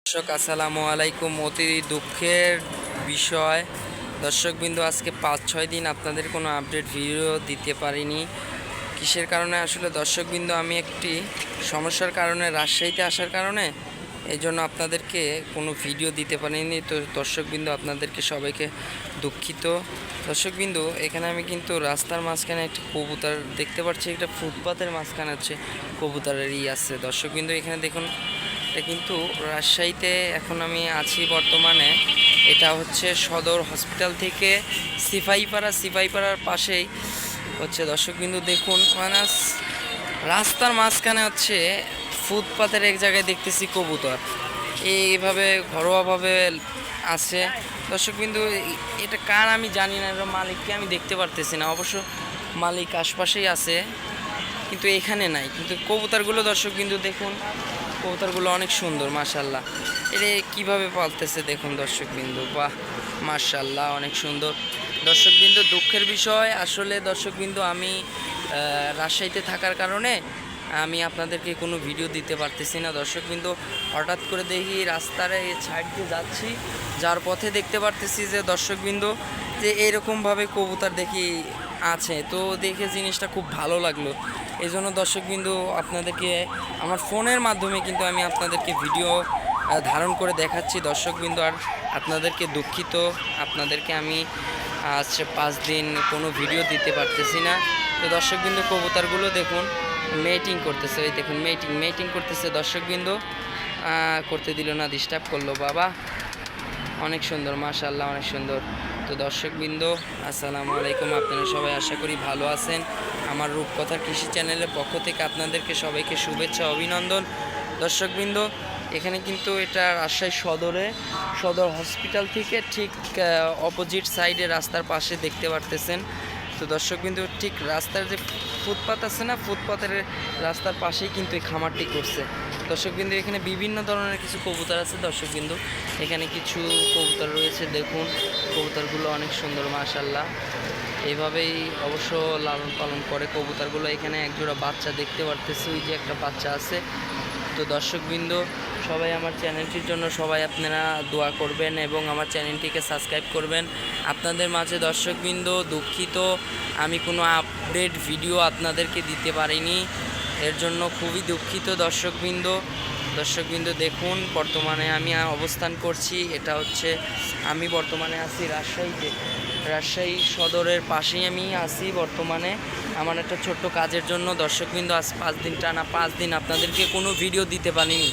দর্শক আসসালামু আলাইকুম। অতি দুঃখের বিষয় দর্শকবিন্দু, আজকে 5-6 দিন আপনাদের কোনো আপডেট ভিডিও দিতে পারিনি। কিসের কারণে আসলে দর্শকবিন্দু, আমি একটি সমস্যার কারণে রাজশাহীতে আসার কারণে এই জন্য আপনাদেরকে কোনো ভিডিও দিতে পারিনি। তো দর্শকবিন্দু, আপনাদেরকে সবাইকে দুঃখিত। দর্শকবিন্দু, এখানে আমি কিন্তু রাস্তার মাঝখানে একটি কবুতর দেখতে পাচ্ছি, একটা ফুটপাতের মাঝখানে হচ্ছে কবুতরের আছে। দর্শকবিন্দু, এখানে দেখুন, এটা কিন্তু রাজশাহীতে এখন আমি আছি বর্তমানে। এটা হচ্ছে সদর হসপিটাল থেকে সিপাহীপাড়ার পাশেই হচ্ছে। দর্শকবিন্দু দেখুন, মানে রাস্তার মাঝখানে হচ্ছে ফুটপাতের এক জায়গায় দেখতেছি কবুতর এইভাবে ঘরোয়াভাবে আছে। দর্শকবিন্দু, এটা কার আমি জানি না, এর মালিককে আমি দেখতে পারতেছি না। অবশ্য মালিক আশপাশেই আছে, কিন্তু এখানে নাই। কিন্তু কবুতরগুলো দর্শকবিন্দু দেখুন, কবুতরগুলো অনেক সুন্দর, মাশাল্লাহ। এটা কীভাবে পালতেছে দেখুন দর্শকবিন্দু, বাহ মাশাল্লাহ, অনেক সুন্দর। দর্শকবিন্দু, দুঃখের বিষয় আসলে দর্শকবিন্দু, আমি রাজশাহীতে থাকার কারণে আমি আপনাদেরকে কোনো ভিডিও দিতে পারতেছি না। দর্শকবিন্দু, হঠাৎ করে দেখি রাস্তার এই সাইড দিয়ে যাচ্ছি, যার পথে দেখতে পারতেছি যে দর্শকবিন্দু, যে এরকমভাবে কবুতর দেখি আছে। তো দেখে জিনিসটা খুব ভালো লাগলো। এই জন্য দর্শকবিন্দু, আপনাদেরকে আমার ফোনের মাধ্যমে কিন্তু আমি আপনাদেরকে ভিডিও ধারণ করে দেখাচ্ছি দর্শকবিন্দু। আর আপনাদেরকে দুঃখিত, আপনাদেরকে আমি আজ 5 দিন কোনো ভিডিও দিতে পারতেছি না। তো দর্শকবিন্দু, কবুতরগুলো দেখুন মেটিং করতেছে, ওই দেখুন মেটিং করতেছে। দর্শকবিন্দু, করতে দিল না, ডিস্টার্ব করলো বাবা। অনেক সুন্দর, মাশাআল্লাহ, অনেক সুন্দর। তো দর্শকবৃন্দ, আসসালামু আলাইকুম। আপনারা সবাই আশা করি ভালো আছেন। আমার রূপকথার কৃষি চ্যানেলের পক্ষ থেকে আপনাদেরকে সবাইকে শুভেচ্ছা, অভিনন্দন। দর্শকবৃন্দ, এখানে কিন্তু এটা রাজশাহী সদর হসপিটাল থেকে ঠিক অপোজিট সাইডে রাস্তার পাশে দেখতে পারতেছেন। তো দর্শকবৃন্দ, ঠিক রাস্তার যে ফুটপাত আছে না, ফুটপাতের রাস্তার পাশেই কিন্তু এই খামারটি করছে। দর্শকবৃন্দ, এখানে বিভিন্ন ধরনের কিছু কবুতর আছে। দর্শকবৃন্দ, এখানে কিছু কবুতর রয়েছে, দেখুন কবুতরগুলো অনেক সুন্দর, মাশাল্লাহ। এইভাবেই অবশ্য লালন পালন করে কবুতরগুলো। এখানে একজোড়া বাচ্চা দেখতে পারতেছি, ওই যে একটা বাচ্চা আছে। তো দর্শকবৃন্দ, সবাই আমার চ্যানেলটির জন্য সবাই আপনারা দোয়া করবেন এবং আমার চ্যানেলটিকে সাবস্ক্রাইব করবেন। আপনাদের মাঝে দর্শকবৃন্দ, দুঃখিত আমি কোনো আপডেট ভিডিও আপনাদেরকে দিতে পারিনি, এর জন্য খুবই দুঃখিত। দর্শকবৃন্দ দেখুন, বর্তমানে আমি অবস্থান করছি, এটা হচ্ছে আমি বর্তমানে আছি রাজশাহী সদরের পাশেই আমি আছি বর্তমানে আমার একটা ছোট্ট কাজের জন্য। দর্শকবৃন্দ, আজ 5 দিন টানা 5 দিন আপনাদেরকে কোনো ভিডিও দিতে পারিনি,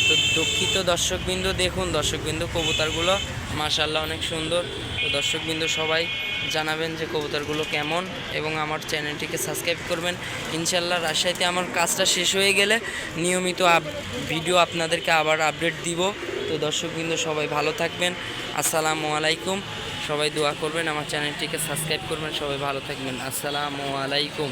তো দুঃখিত। দর্শকবৃন্দ দেখুন, দর্শকবৃন্দ কবুতরগুলো মাশাআল্লাহ অনেক সুন্দর। তো দর্শকবৃন্দ, সবাই জানাবেন যে কবুতরগুলো কেমন এবং আমার চ্যানেলটিকে সাবস্ক্রাইব করবেন। ইনশাল্লাহ রাজশাহীতে আমার কাজটা শেষ হয়ে গেলে নিয়মিত ভিডিও আপনাদেরকে আবার আপডেট দিব। তো দর্শকবৃন্দ, সবাই ভালো থাকবেন। আসসালামু আলাইকুম। সবাই দোয়া করবেন, আমার চ্যানেলটিকে সাবস্ক্রাইব করবেন। সবাই ভালো থাকবেন। আসসালামু আলাইকুম।